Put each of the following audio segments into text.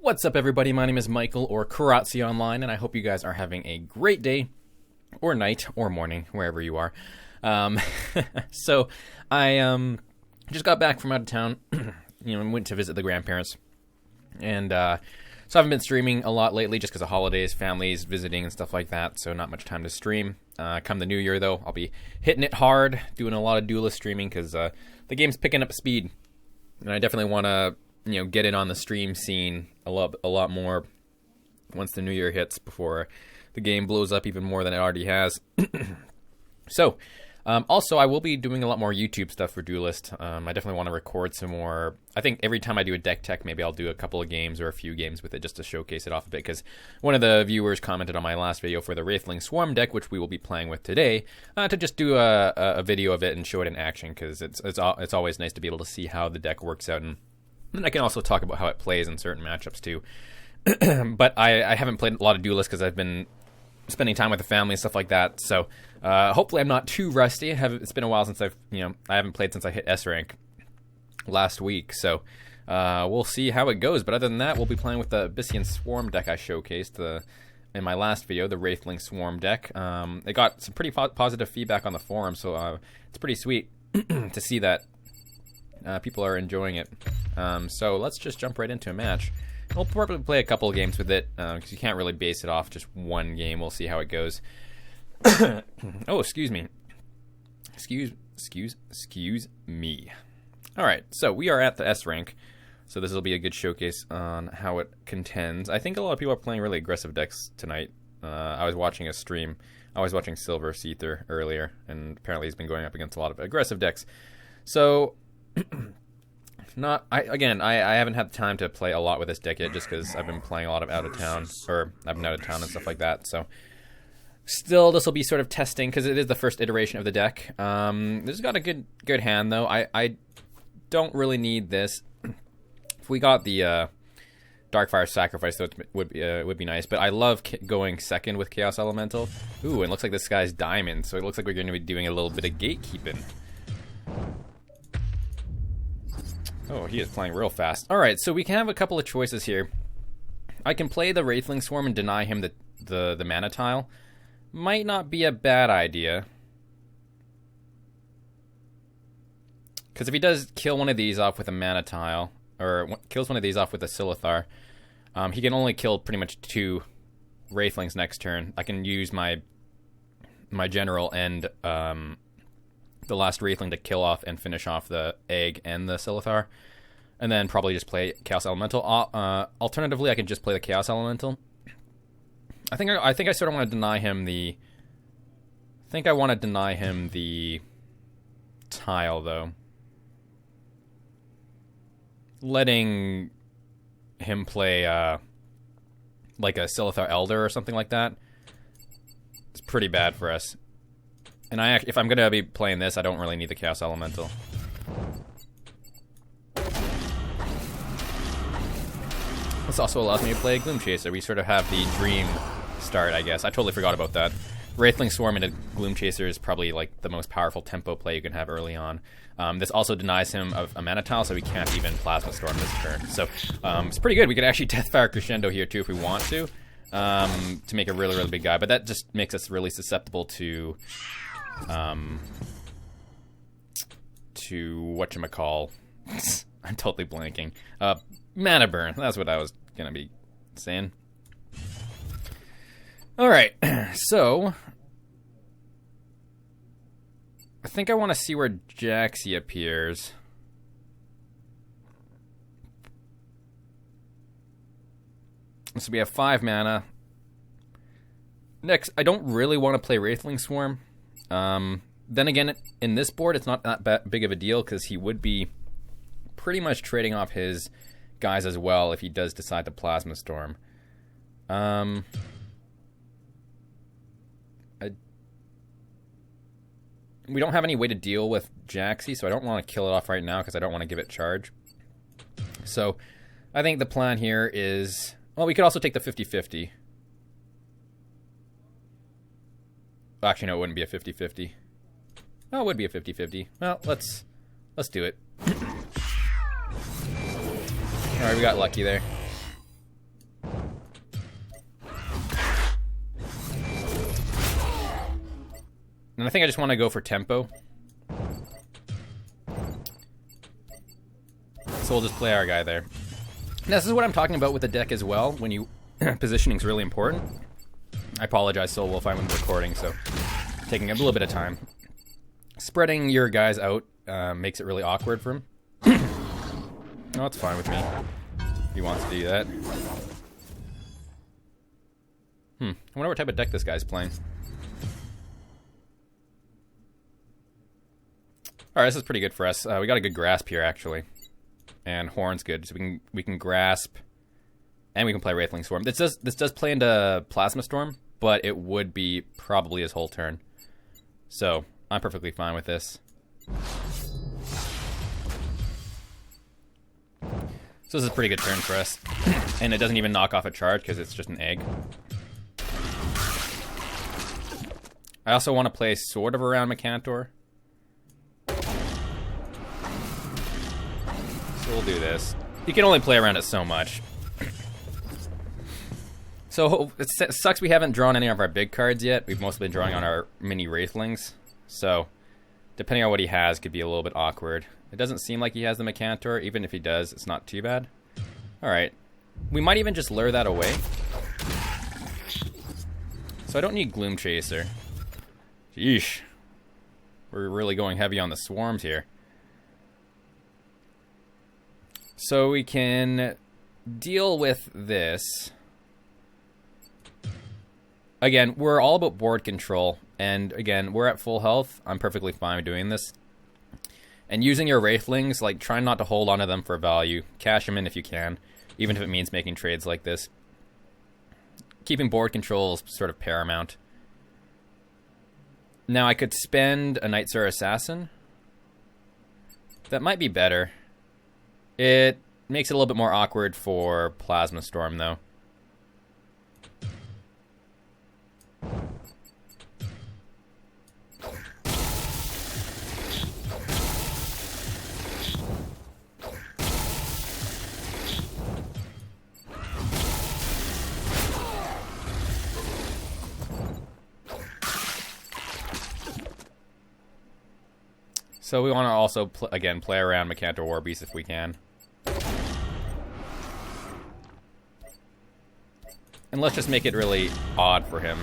What's up, everybody? My name is Michael, or Kiratze online, and I hope you guys are having a great day, or night, or morning, wherever you are. So, I just got back from out of town, went to visit the grandparents, and so I haven't been streaming a lot lately, just because of holidays, families, visiting, and stuff like that, so not much time to stream. Come the new year, though, I'll be hitting it hard, doing a lot of Duelyst streaming, because the game's picking up speed, and I definitely want to get in on the stream scene a lot more once the new year hits, before the game blows up even more than it already has. So, also, I will be doing a lot more YouTube stuff for Duelyst. I definitely want to record some more. I think every time I do a deck tech, maybe I'll do a couple of games or a few games with it just to showcase it off a bit, because one of the viewers commented on my last video for the Wraithling Swarm deck, which we will be playing with today, to just do a video of it and show it in action, because it's always nice to be able to see how the deck works out, and then I can also talk about how it plays in certain matchups too. But I haven't played a lot of Duelyst because I've been spending time with the family and stuff like that. So hopefully I'm not too rusty. It's been a while since I haven't played since I hit S rank last week. So we'll see how it goes. But other than that, we'll be playing with the Abyssian Swarm deck I showcased in my last video, the Wraithling Swarm deck. It got some pretty positive feedback on the forum, so it's pretty sweet to see that people are enjoying it. So let's just jump right into a match. We'll probably play a couple of games with it, because you can't really base it off just one game. We'll see how it goes. Oh, excuse me. Excuse me. Alright, so we are at the S rank. So this will be a good showcase on how it contends. I think a lot of people are playing really aggressive decks tonight. I was watching a stream. I was watching Silver Seether earlier, and apparently he's been going up against a lot of aggressive decks. So I haven't had time to play a lot with this deck yet, just because I've been playing a lot of out of town and stuff like that. So still, this will be sort of testing, because it is the first iteration of the deck. This has got a good hand, though. I don't really need this. If we got the Darkfire Sacrifice, though, it would be nice. But I love going second with Chaos Elemental. Ooh, and it looks like this guy's Diamond, so it looks like we're going to be doing a little bit of gatekeeping. Oh, he is playing real fast. Alright, so we can have a couple of choices here. I can play the Wraithling Swarm and deny him the mana tile. Might not be a bad idea. Because if he does kill one of these off with a mana tile, or kills one of these off with a Silithar, he can only kill pretty much 2 Wraithlings next turn. I can use my general and the last Wraithling to kill off and finish off the egg and the Silithar, and then probably just play Chaos Elemental. Alternatively, I can just play the Chaos Elemental. I think I sort of want to deny him the. I think I want to deny him the tile, though. Letting him play like a Silithar Elder or something like that. It's pretty bad for us. And if I'm going to be playing this, I don't really need the Chaos Elemental. This also allows me to play Gloom Chaser. We sort of have the dream start, I guess. I totally forgot about that. Wraithling Swarm into Gloom Chaser is probably like the most powerful tempo play you can have early on. This also denies him of a mana tile, so he can't even Plasma Storm this turn. So it's pretty good. We could actually Deathfire Crescendo here too if we want to make a really, really big guy. But that just makes us really susceptible to whatchamacall. I'm totally blanking. Mana burn. That's what I was gonna be saying. Alright, so I think I want to see where Jaxi appears. So we have 5 mana. Next, I don't really want to play Wraithling Swarm. Then again, in this board, it's not that big of a deal, because he would be pretty much trading off his guys as well if he does decide to Plasma Storm. We don't have any way to deal with Jaxi, so I don't want to kill it off right now, because I don't want to give it charge. So I think the plan here is... Well, we could also take the 50-50. Actually, no, it wouldn't be a 50-50. Oh, it would be a 50-50. Well, let's do it. Alright, we got lucky there. And I think I just want to go for tempo. So we'll just play our guy there. Now, this is what I'm talking about with the deck as well, when you... positioning is really important. I apologize, Soul Wolf, I'm recording, so taking a little bit of time. Spreading your guys out makes it really awkward for him. Oh, it's fine with me. If he wants to do that. I wonder what type of deck this guy's playing. Alright, this is pretty good for us. We got a good grasp here, actually. And Horn's good, so we can grasp, and we can play Wraithling Swarm. This does play into Plasma Storm, but it would be probably his whole turn. So I'm perfectly fine with this. So this is a pretty good turn for us, and it doesn't even knock off a charge because it's just an egg. I also want to play sort of around Mecantor. We'll do this. You can only play around it so much. So it sucks we haven't drawn any of our big cards yet. We've mostly been drawing on our mini Wraithlings. So depending on what he has, could be a little bit awkward. It doesn't seem like he has the Mecantor. Even if he does, it's not too bad. Alright. We might even just lure that away. So I don't need Gloom Chaser. Yeesh. We're really going heavy on the swarms here. So we can deal with this. Again, we're all about board control. And again, we're at full health. I'm perfectly fine with doing this. And using your Wraithlings, like, try not to hold onto them for value. Cash them in if you can, even if it means making trades like this. Keeping board control is sort of paramount. Now, I could spend a Nightstar Assassin. That might be better. It makes it a little bit more awkward for Plasma Storm, though. So we want to also, again, play around Mecantor Warbeast if we can. And let's just make it really odd for him.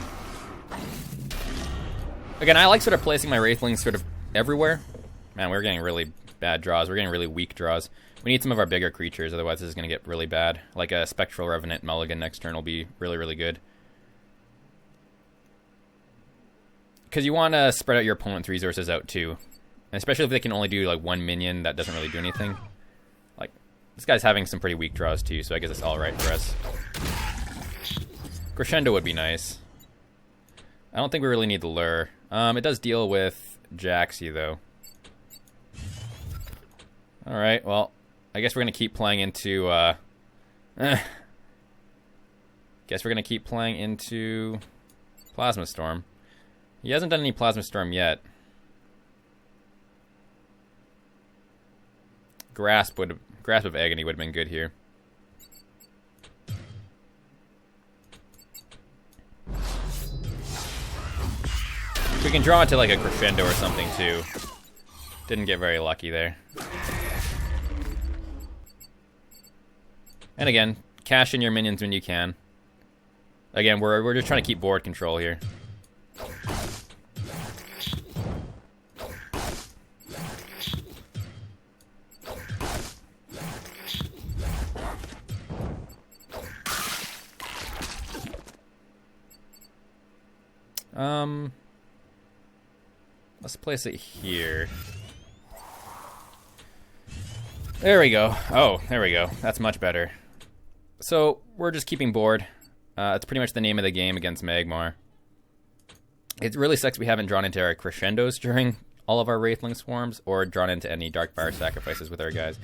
Again, I like sort of placing my Wraithlings sort of everywhere. Man, we're getting really bad draws. We're getting really weak draws. We need some of our bigger creatures, otherwise this is going to get really bad. Like a Spectral Revenant Mulligan next turn will be really, really good. Because you want to spread out your opponent's resources out too. And especially if they can only do like one minion, that doesn't really do anything. Like, this guy's having some pretty weak draws too, so I guess it's alright for us. Crescendo would be nice. I don't think we really need the lure. It does deal with Jaxi though. Alright, well, I guess we're gonna keep playing into guess we're gonna keep playing into Plasma Storm. He hasn't done any Plasma Storm yet. Grasp of Agony would have been good here. We can draw into like a Crescendo or something too. Didn't get very lucky there. And again, cash in your minions when you can. Again, we're just trying to keep board control here. Let's place it here. There we go. Oh, there we go. That's much better. So, we're just keeping board. It's pretty much the name of the game against Magmar. It really sucks we haven't drawn into our Crescendos during all of our Wraithling Swarms, or drawn into any Darkfire Sacrifices with our guys.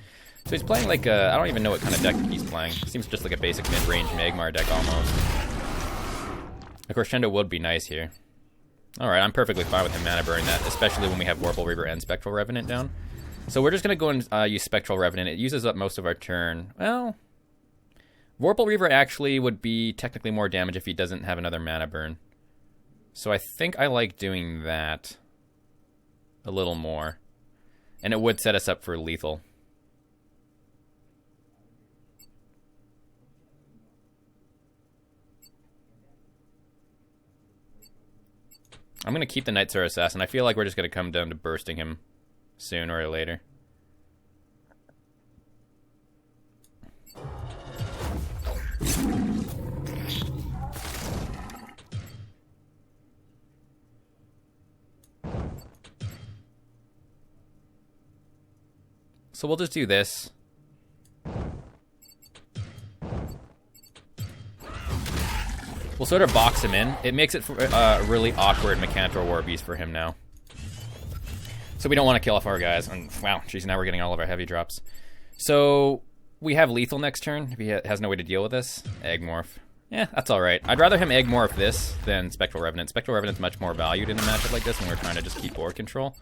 So he's playing like a... I don't even know what kind of deck he's playing. Seems just like a basic mid-range Magmar deck almost. A Crescendo would be nice here. Alright, I'm perfectly fine with him mana burning that, especially when we have Vorpal Reaver and Spectral Revenant down. So we're just going to go and use Spectral Revenant. It uses up most of our turn. Well, Vorpal Reaver actually would be technically more damage if he doesn't have another mana burn. So I think I like doing that. a little more. And it would set us up for lethal. I'm going to keep the Night Star Assassin. I feel like we're just going to come down to bursting him sooner or later. So we'll just do this. We'll sort of box him in. It makes it a really awkward Mechantor War Beast for him now. So we don't want to kill off our guys. And wow, geez, now we're getting all of our heavy drops. So we have lethal next turn if he has no way to deal with this. Egg Morph. Yeah, that's alright. I'd rather him Egg Morph this than Spectral Revenant. Spectral Revenant's much more valued in a matchup like this when we're trying to just keep board control.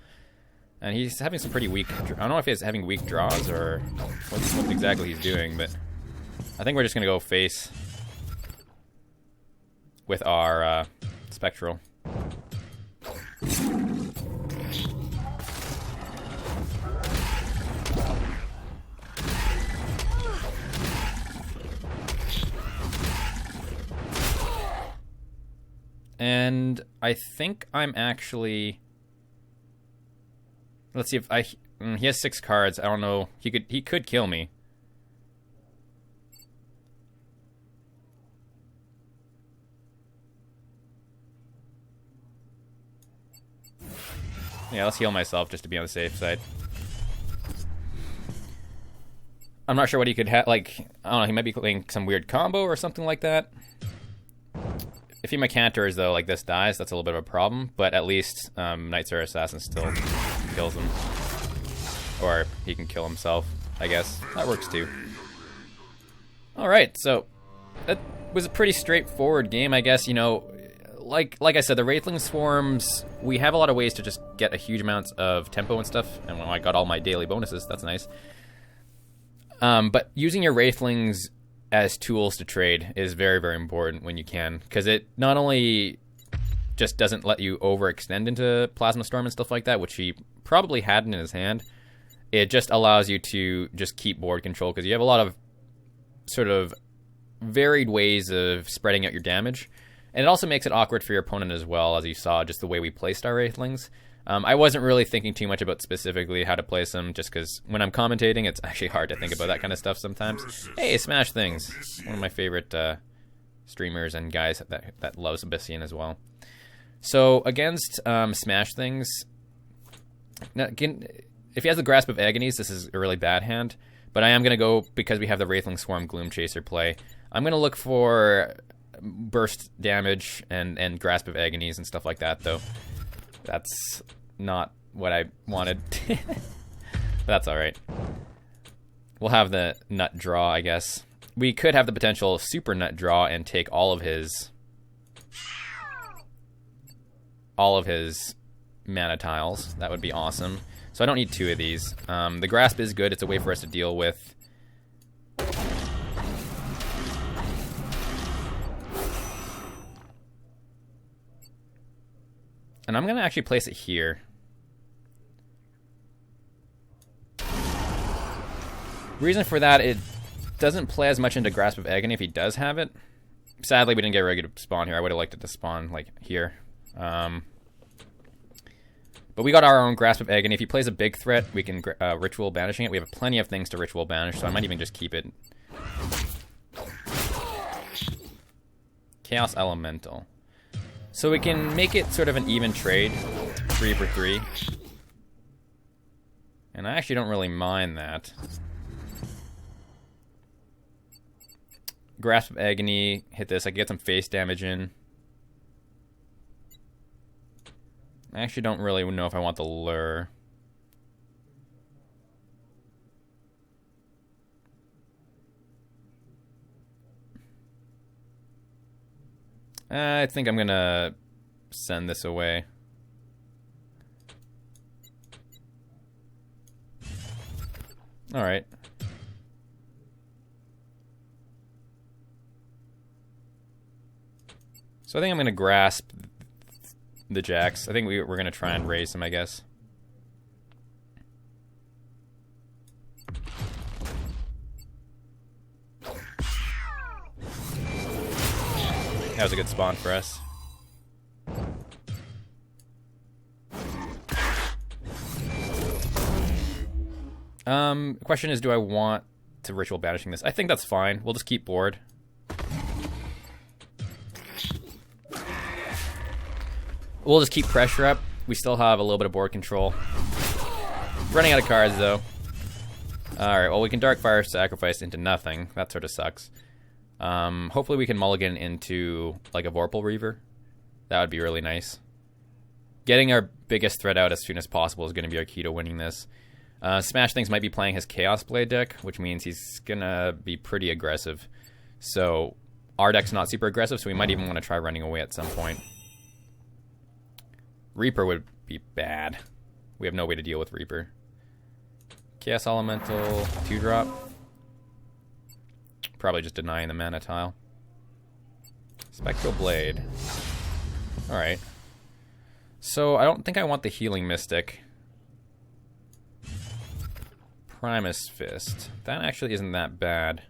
And he's having some pretty weak... I don't know if he's having weak draws or what exactly he's doing, but I think we're just going to go face with our Spectral. And I think I'm actually... Let's see if I... he has 6 cards. I don't know. He could kill me. Yeah, let's heal myself just to be on the safe side. I'm not sure what he could have. Like, I don't know. He might be playing some weird combo or something like that. If he Mechantors, though, like this dies, that's a little bit of a problem. But at least Night Star Assassin still kills him. Or he can kill himself, I guess. That works too. Alright, so that was a pretty straightforward game, I guess. You know, like I said, the Wraithling Swarms, we have a lot of ways to just get a huge amounts of tempo and stuff. And when I got all my daily bonuses, that's nice. But using your Wraithlings as tools to trade is very, very important when you can, because it not only just doesn't let you overextend into Plasma Storm and stuff like that, which he probably had in his hand. It just allows you to just keep board control, because you have a lot of sort of varied ways of spreading out your damage. And it also makes it awkward for your opponent as well, as you saw just the way we placed our Wraithlings. I wasn't really thinking too much about specifically how to place them, just because when I'm commentating, it's actually hard to think about that kind of stuff sometimes. Hey, Smash Things! One of my favorite streamers and guys that loves Abyssian as well. So, against Smash Things, now, again, if he has the Grasp of Agonies, this is a really bad hand. But I am going to go, because we have the Wraithling Swarm Gloom Chaser play, I'm going to look for burst damage and Grasp of Agonies and stuff like that, though. That's not what I wanted. But that's alright. We'll have the Nut Draw, I guess. We could have the potential Super Nut Draw and take all of his mana tiles. That would be awesome. So I don't need 2 of these. The Grasp is good. It's a way for us to deal with... And I'm going to actually place it here. Reason for that, it doesn't play as much into Grasp of Agony if he does have it. Sadly, we didn't get a regular spawn here. I would have liked it to spawn, like, here. But we got our own Grasp of Agony. If he plays a big threat, we can Ritual Banishing it. We have plenty of things to Ritual Banish, so I might even just keep it. Chaos Elemental. So we can make it sort of an even trade, 3 for 3. And I actually don't really mind that. Grasp of Agony, hit this. I can get some face damage in. I actually don't really know if I want the Lure. I think I'm gonna send this away. Alright. So I think I'm gonna grasp the Jacks. I think we're gonna try and raise them, I guess. That was a good spawn for us. Question is, do I want to ritual banishing this? I think that's fine. We'll just keep board. We'll just keep pressure up. We still have a little bit of board control. Running out of cards, though. Alright, well, we can Darkfire Sacrifice into nothing. That sort of sucks. Hopefully we can mulligan into, like, a Vorpal Reaver. That would be really nice. Getting our biggest threat out as soon as possible is going to be our key to winning this. Smash Things might be playing his Chaos Blade deck, which means he's going to be pretty aggressive. So, our deck's not super aggressive, so we might even want to try running away at some point. Reaper would be bad. We have no way to deal with Reaper. Chaos Elemental, 2-drop. Probably just denying the mana tile. Spectral Blade. Alright. So, I don't think I want the Healing Mystic. Primus Fist. That actually isn't that bad.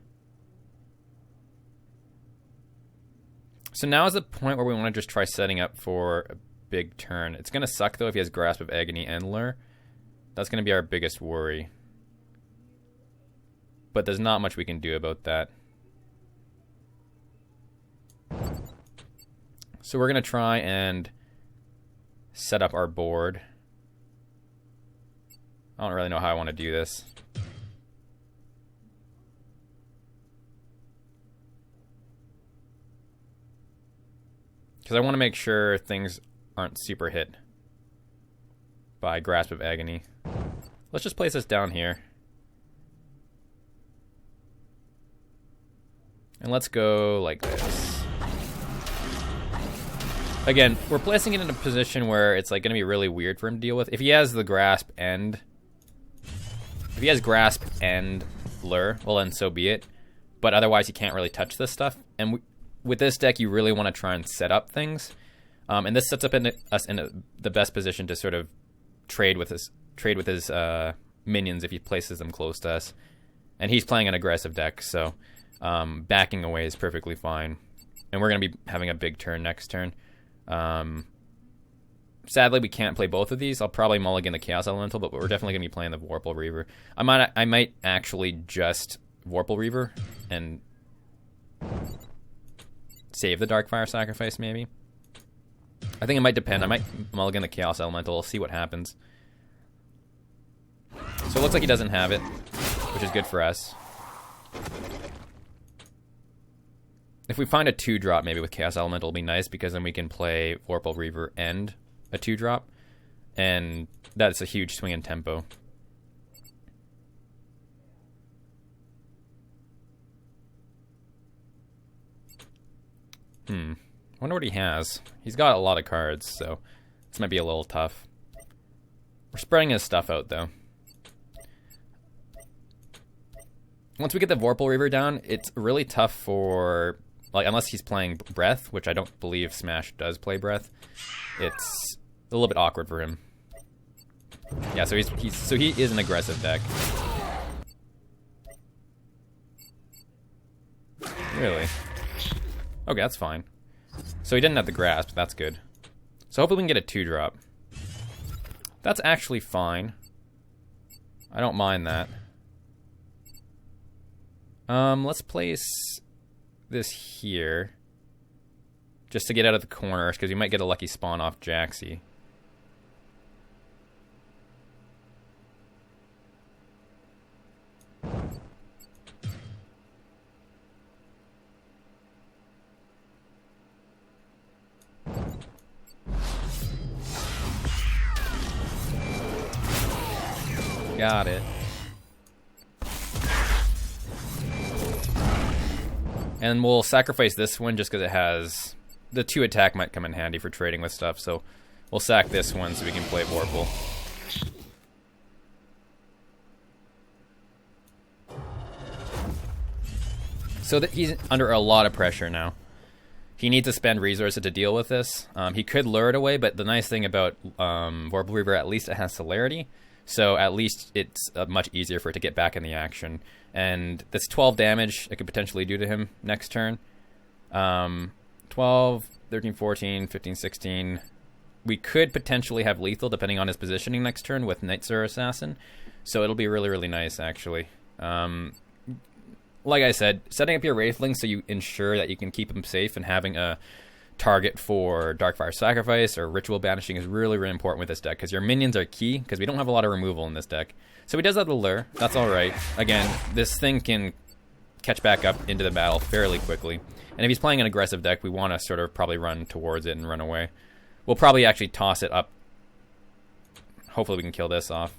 So now is the point where we want to just try setting up for a big turn. It's going to suck, though, if he has Grasp of Agony and Lure. That's going to be our biggest worry. But there's not much we can do about that. So we're going to try and set up our board. I don't really know how I want to do this. Because I want to make sure things aren't super hit by Grasp of Agony. Let's just place this down here. And let's go like this. Again, we're placing it in a position where it's like going to be really weird for him to deal with. If he has the Grasp and... If he has Grasp and Lure, well then so be it. But otherwise he can't really touch this stuff. And with this deck, you really want to try and set up things. And this sets up us in the best position to sort of trade with his minions if he places them close to us. And he's playing an aggressive deck, so backing away is perfectly fine. And we're going to be having a big turn next turn. Sadly, we can't play both of these. I'll probably mulligan the Chaos Elemental, but we're definitely going to be playing the Vorpal Reaver. I might actually just Vorpal Reaver and save the Darkfire Sacrifice, maybe. I think it might depend. I might mulligan the Chaos Elemental. We'll see what happens. So it looks like he doesn't have it, which is good for us. If we find a 2-drop maybe with Chaos Elemental, it'll be nice, because then we can play Vorpal Reaver and a 2-drop. And that's a huge swing in tempo. Wonder what he has. He's got a lot of cards, so this might be a little tough. We're spreading his stuff out, though. Once we get the Vorpal Reaver down, it's really tough for... Like, unless he's playing Breath, which I don't believe Smash does play Breath. It's a little bit awkward for him. Yeah, so he is an aggressive deck. Really? Okay, that's fine. So he didn't have the Grasp, that's good. So hopefully we can get a 2-drop. That's actually fine. I don't mind that. Let's place this here. Just to get out of the corners, because you might get a lucky spawn off Jaxi. Got it. And we'll sacrifice this one just because it has... The 2 attack might come in handy for trading with stuff, so we'll sack this one so we can play Vorpal. So that he's under a lot of pressure now. He needs to spend resources to deal with this. He could lure it away, but the nice thing about Vorpal Reaver, at least it has celerity. So at least it's much easier for it to get back in the action. And that's 12 damage it could potentially do to him next turn. 12, 13, 14, 15, 16. We could potentially have lethal depending on his positioning next turn with Knight Sir Assassin. So it'll be really, really nice, actually. Like I said, setting up your Wraithlings so you ensure that you can keep them safe and having a target for Darkfire Sacrifice or Ritual Banishing is really, really important with this deck because your minions are key because we don't have a lot of removal in this deck. So he does have the Lure. That's alright. Again, this thing can catch back up into the battle fairly quickly. And if he's playing an aggressive deck, we want to sort of probably run towards it and run away. We'll probably actually toss it up. Hopefully we can kill this off.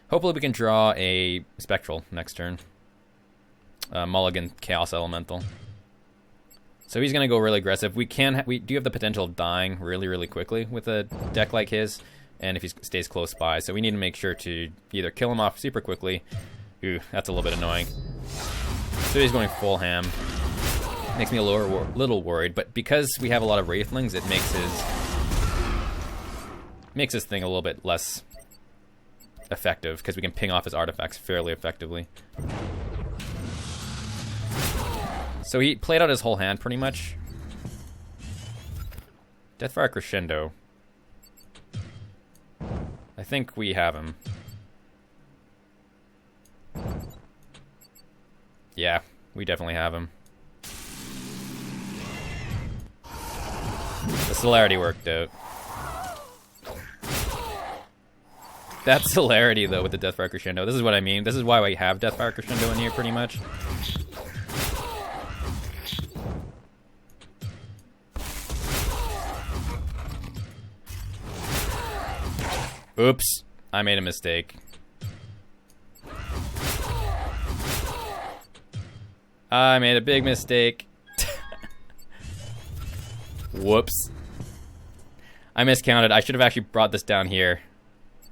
Hopefully we can draw a Spectral next turn. Mulligan Chaos Elemental. So he's going to go really aggressive. We do have the potential of dying really, really quickly with a deck like his, and if he stays close by. So we need to make sure to either kill him off super quickly. Ooh, that's a little bit annoying. So he's going full ham. Makes me a little worried, but because we have a lot of Wraithlings, it makes his thing a little bit less effective because we can ping off his artifacts fairly effectively. So he played out his whole hand pretty much. Deathfire Crescendo. I think we have him. Yeah, we definitely have him. The celerity worked out. That celerity, though, with the Deathfire Crescendo. This is what I mean. This is why we have Deathfire Crescendo in here, pretty much. Oops. I made a mistake. I made a big mistake. Whoops. I miscounted. I should have actually brought this down here.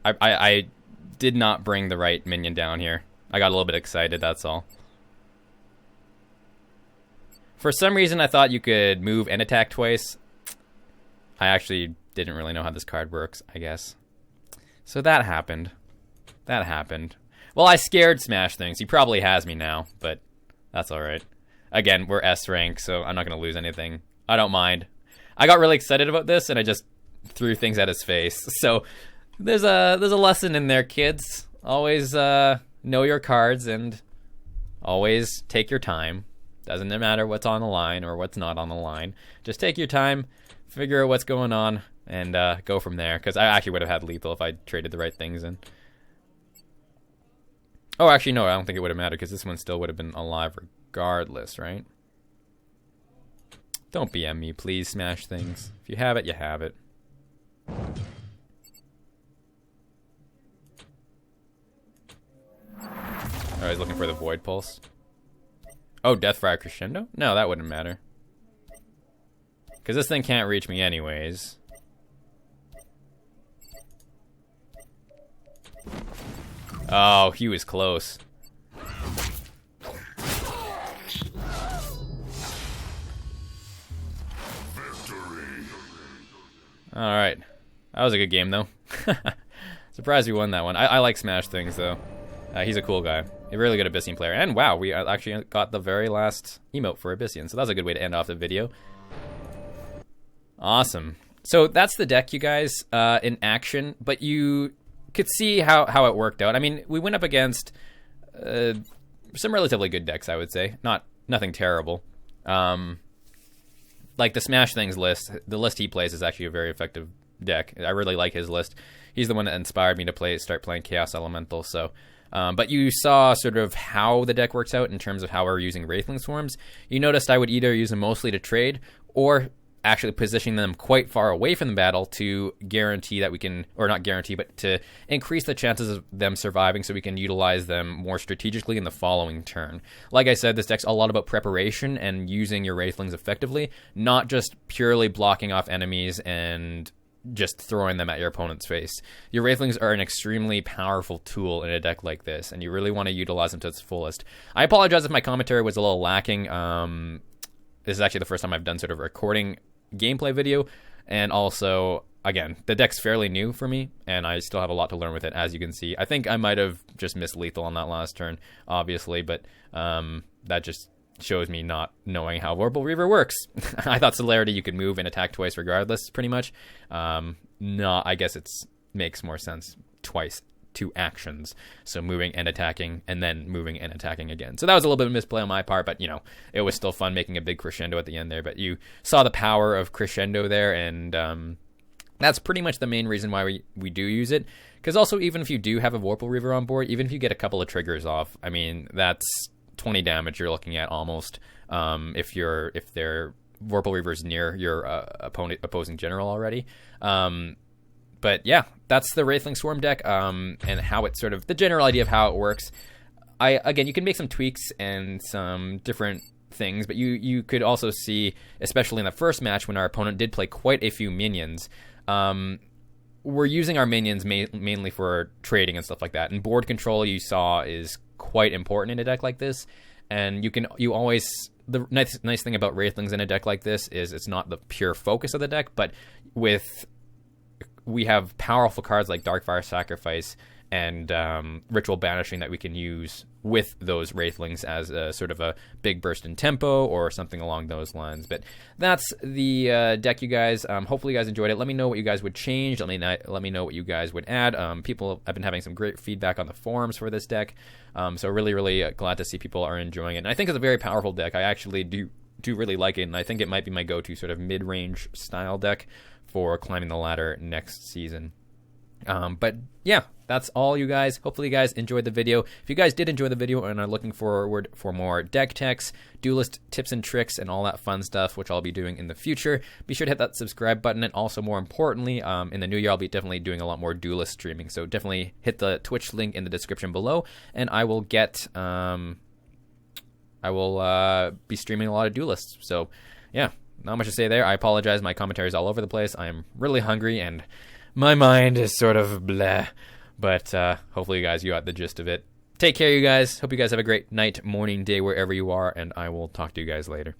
I did not bring the right minion down here. I got a little bit excited, that's all. For some reason, I thought you could move and attack twice. I actually didn't really know how this card works, I guess. So that happened. That happened. Well, I scared Smash things. He probably has me now, but that's alright. Again, we're S rank, so I'm not going to lose anything. I don't mind. I got really excited about this, and I just threw things at his face. So there's a lesson in there, kids. Always know your cards and always take your time. Doesn't matter what's on the line or what's not on the line. Just take your time, figure out what's going on, and go from there. Because I actually would have had lethal if I traded the right things in. Oh, actually, no, I don't think it would have mattered because this one still would have been alive regardless, right? Don't BM me, please, Smash things. If you have it, you have it. Oh, he's looking for the Void Pulse. Oh, Deathfire Crescendo? No, that wouldn't matter. Because this thing can't reach me anyways. Oh, he was close. Alright. That was a good game, though. Surprised we won that one. I like Smash things, though. He's a cool guy. A really good Abyssian player. And wow, we actually got the very last emote for Abyssian. So that was a good way to end off the video. Awesome. So that's the deck, you guys, in action. But you could see how it worked out. I mean, we went up against some relatively good decks, I would say. Nothing terrible. Like the Smash Things list, the list he plays is actually a very effective deck. I really like his list. He's the one that inspired me to start playing Chaos Elemental. So, but you saw sort of how the deck works out in terms of how we're using Wraithling Swarms. You noticed I would either use them mostly to trade or actually positioning them quite far away from the battle to guarantee that we can, or not guarantee, but to increase the chances of them surviving so we can utilize them more strategically in the following turn. Like I said, this deck's a lot about preparation and using your Wraithlings effectively, not just purely blocking off enemies and just throwing them at your opponent's face. Your Wraithlings are an extremely powerful tool in a deck like this, and you really want to utilize them to its fullest. I apologize if my commentary was a little lacking. This is actually the first time I've done sort of a recording gameplay video, and also, again, the deck's fairly new for me, and I still have a lot to learn with it, as you can see. I think I might have just missed lethal on that last turn, obviously, but that just shows me not knowing how Vorpal Reaver works. I thought Celerity you could move and attack twice regardless, pretty much. No, I guess it's makes more sense twice, 2 actions. So moving and attacking, and then moving and attacking again. So that was a little bit of a misplay on my part, but, you know, it was still fun making a big crescendo at the end there. But you saw the power of crescendo there, and that's pretty much the main reason why we do use it. Because also, even if you do have a Vorpal Reaver on board, even if you get a couple of triggers off, I mean, that's 20 damage you're looking at almost. If they're Vorpal Reavers near your opposing general already. But yeah, that's the Wraithling Swarm deck, and how it's sort of the general idea of how it works. Again, you can make some tweaks and some different things, but you could also see, especially in the first match when our opponent did play quite a few minions, we're using our minions mainly for trading and stuff like that. And board control, you saw, is quite important in a deck like this. And the nice thing about Wraithlings in a deck like this is it's not the pure focus of the deck, but we have powerful cards like Darkfire Sacrifice and Ritual Banishing that we can use with those Wraithlings as a sort of a big burst in tempo or something along those lines. But that's the deck, you guys. Hopefully you guys enjoyed it. Let me know what you guys would change. Let me know what you guys would add. People have been having some great feedback on the forums for this deck. So really, really glad to see people are enjoying it. And I think it's a very powerful deck. I actually do really like it, and I think it might be my go-to sort of mid-range style deck for climbing the ladder next season. But yeah, that's all, you guys. Hopefully you guys enjoyed the video. If you guys did enjoy the video and are looking forward for more deck techs, Duelyst tips and tricks, and all that fun stuff, which I'll be doing in the future, be sure to hit that subscribe button. And also, more importantly, in the new year, I'll be definitely doing a lot more Duelyst streaming. So definitely hit the Twitch link in the description below, and I will be streaming a lot of Duelysts. So yeah, not much to say there. I apologize. My commentary is all over the place. I am really hungry, and my mind is sort of bleh, but hopefully you guys got the gist of it. Take care, you guys. Hope you guys have a great night, morning, day, wherever you are, and I will talk to you guys later.